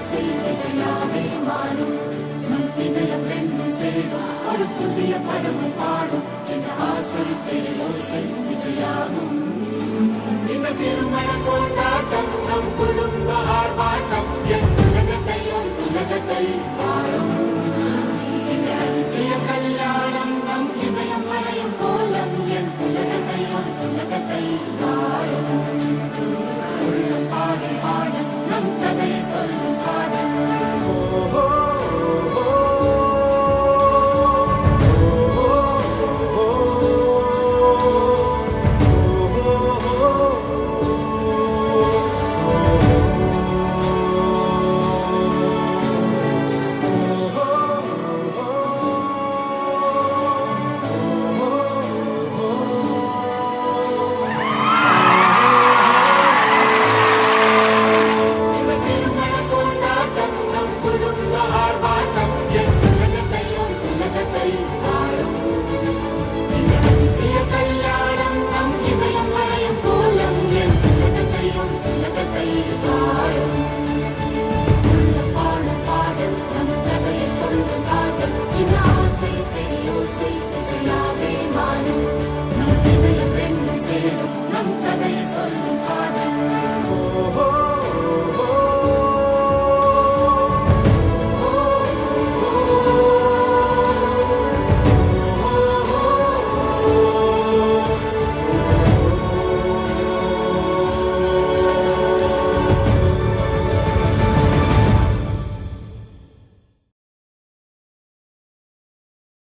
ஓசை இசையாவே மாறும். நம் இதயம் ரெண்டும் சேரும் ஒரு புதிய பருவம் பாடும். இந்த ஆசை பெரியோசை இசையாகும். இந்த திருமண கொண்டாட்டம் நம் குடும்ப ஆர்ப்பாட்டம். என் உலகத்தையும் உலகத்தை வாழும். இந்த அதிசய கல்யாணம் நம் இதயம் வரையும் கோலம். என் உலகத்தையும் உலகத்தை வாழும். உள்ளம் பாடும் பாடல் நம் கதையை சொல்லும் காதல். Say,